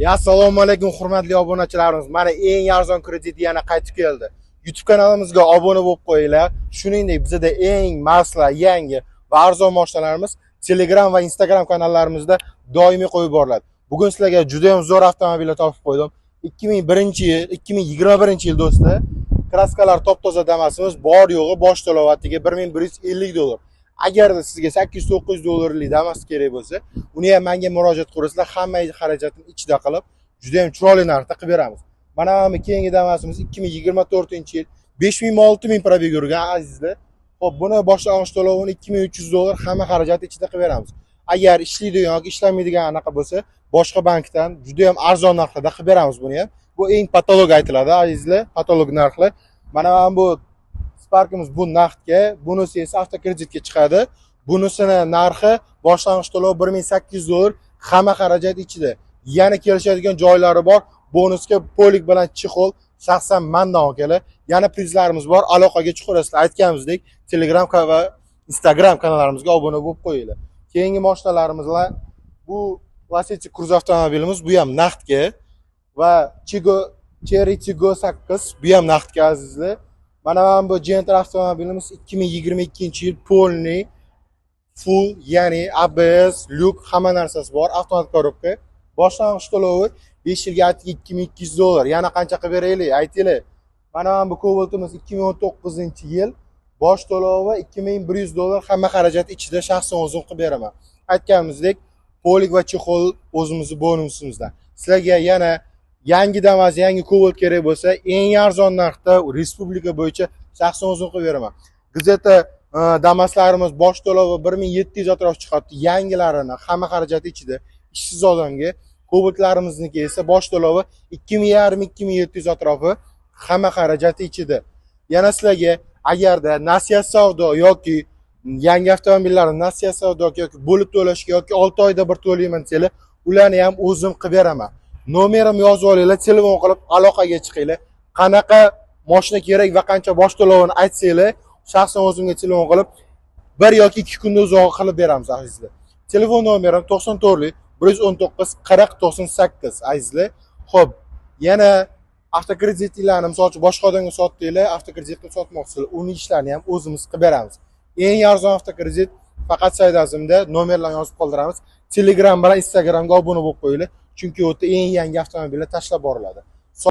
Assalomu alaykum hurmatli obunachilarimiz. Mana eng arzon kredit yana qaytib keldi. YouTube kanalimizga obuna bo'lib qo'yinglar. Shuningdek, bizda eng marslar, yangi va arzon mashinalarimiz Telegram va Instagram kanallarimizda doimiy qo'yib boriladi. Bugun sizlarga juda ham zo'r avtomobillar topib qo'ydim. 2001-yil, 2021-yil do'stlar. Kraskalar top-toza damasimiz, bor yo'g'i bosh to'lovatiga $1150. Agarda sizga 800-900 dollarlik damas kerak bo'lsa, uni ham menga murojaat qilsanglar, hamma xarajatni ichida qilib, juda ham chiroyli narxda qilib beramiz. Mana bu keyingi damasimiz 2024-yil 5000-6000 probeg yurgan azizlar. Xo'p, buni boshlang'ich to'lovini $2300 hamma xarajat ichida qilib beramiz. Agar ishlaydigan yoki ishlamaydigan anaqa bo'lsa, boshqa bankdan juda ham arzon narxda qilib beramiz buni ham. Bu eng patolog aytiladi azizlar, patolog narxlar. Mana bu Sparkimiz bu naqdga, bunisi esa avtokreditga chiqadi. Bunisini narxi boshlang'ich to'lov $1800, hamma xarajat ichida. Yana kelishadigan joylari bor. Bonusga polik bilan chexol shaxsan mendan olganlar. Yana prizlarimiz bor. Aloqaga chiqarasizlar. Aytganimizdek, Telegram va Instagram kanallarimizga obuna bo'lib qo'yinglar. Keyingi mashinalarimiz bu Lacetti Cruze avtomobilimiz, bu ham naqdga va Cherry Tiggo 8 bu ham naqdga azizlar. Mana bu Gentle avtomobilimiz 2022-yil polni full, ya'ni ABS, lyuk hamma narsasi bor, avtomatik korobka. Boshlang'ich to'lovi 5 yilga $2200. Yana qancha qilib beraylik, aytinglar. Mana bu Cobaltimiz 2019-yil bosh to'lovi $2100, hamma xarajat ichida shaxsan o'zim qilib beraman. Aytganimizdek, polik va chexol o'zimizning bonusimizdan. Sizlarga yana yangi Damas, yangi Cobalt kerak bo'lsa, eng arzon narxda respublika bo'yicha shaxsan o'zim qilib beraman. Gazeta Damaslarimiz bosh to'lovi 1700 atrof chiqadi. Yangilarini hamma xarajat ichida ishsiz odamga, Cobaltlarimizniki esa bosh to'lovi 2500-2700 atrofi hamma xarajati ichida. Yana sizlarga agarda nasiya savdo yoki yangi avtomobillarni nasiya savdo yoki bo'lib to'lashga yoki 6 oyda bir to'layman desanglar, ularni ham o'zim qilib beraman. Nomerim yozib olinglar, telefon qilib aloqaga chiqinglar. Qanaqa mashina kerak va qancha bosh to'lovini aytsanglar, shaxsan o'zimga telefon qilib 1 yoki 2 kunda uzoq qilib beramiz azizlar. Telefon nomerim 94 119 40 98 azizlar. Xo'p, yana avtokreditlarni misol uchun boshqa odamga sotdinglar, avtokreditni sotmoqchisizlar, uning ishlarini ham o'zimiz qilib beramiz. Eng arzon avtokredit faqat saytimizda nomerlarni yozib qoldiramiz. Telegram bilan Instagramga obuna bo'lib qo'yinglar, chunki u yerda eng yangi avtomobillar tashlab boriladi.